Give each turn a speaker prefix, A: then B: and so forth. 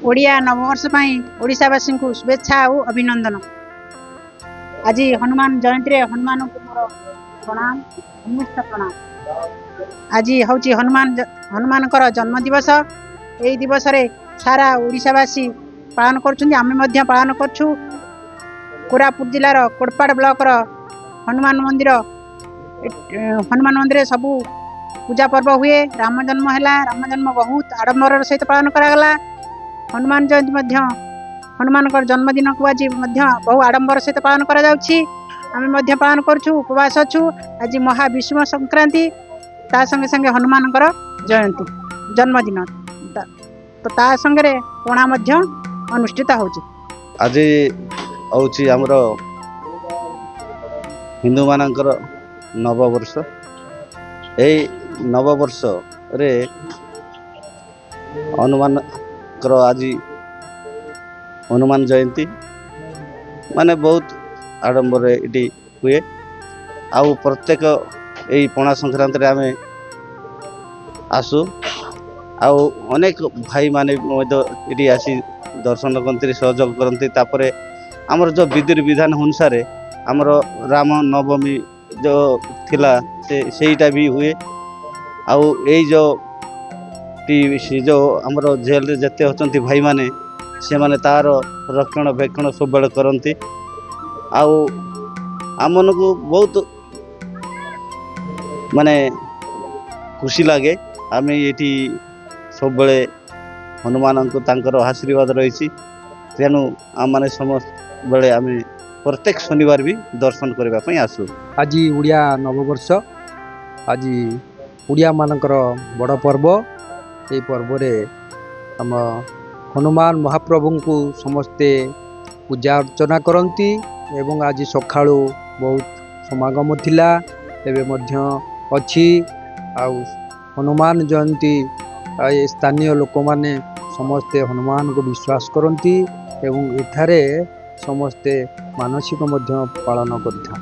A: ओडिया नववर्ष ओडिशावासी को शुभेच्छा और अभिनंदन। आज हनुमान जयंती रे हनुमान को मोर प्रणाम अनिष्ट प्रणाम। आज हूँ हनुमान जन्म दिवस। यही दिवस रे सारा ओडिशावासी पालन कर पालन करछु। कोरापुट जिलार कोड़पाड़ ब्लॉक हनुमान मंदिर सबू पूजा पर्व हुए। राम जन्म है, राम जन्म बहुत आडंबर सहित पालन करागला। हनुमान जयंती हनुमान जन्मदिन को आज बहु आडंबर सहित पालन करा जाउछि। आमे पालन करछु, उपवास अच्छु। आज महाविषुव संक्रांति ता संगे संगे हनुमान जयंती जन्मदिन तो ता संगे पणा अनुष्ठित होछि।
B: आज हूँ आमर हिंदू मानकर नववर्ष। यही नववर्ष रे हनुमान आज हनुमान जयंती माने बहुत आडंबर ये हुए। आउ प्रत्येक यही पणा संक्रांति रे आमे आसु। आउ अनेक भाई माने ये आसी दर्शन करते सहयोग करते। तापरे आमर जो विधि विधान अनुसार आमर राम नवमी जो थिला सेटा भी हुए। आउ यही जो आमर जेल रे जते होचंती भाई माने से माने तार रक्षण बेक्षण सब बेले करती। आउ आमन को बहुत माने खुशी लगे। आम ये सब बेले हनुमान को तांकर आशीर्वाद रही। तेणु आम मैंने समस्त बेले आम प्रत्येक शनिवार भी दर्शन करने आसू।
C: आज उड़िया नववर्ष, आज उड़िया मानकर बड़ पर्व। ये पर्व रे आम हनुमान महाप्रभु को समस्ते पूजा अर्चना करती। एवं आज सकाळु बहुत समागम थिला एबे मध्य अछि। आ हनुमान जयंती स्थानीय लोक माने समस्ते हनुमान को विश्वास करती एवं एठारे समस्ते मानसिक पालन करते।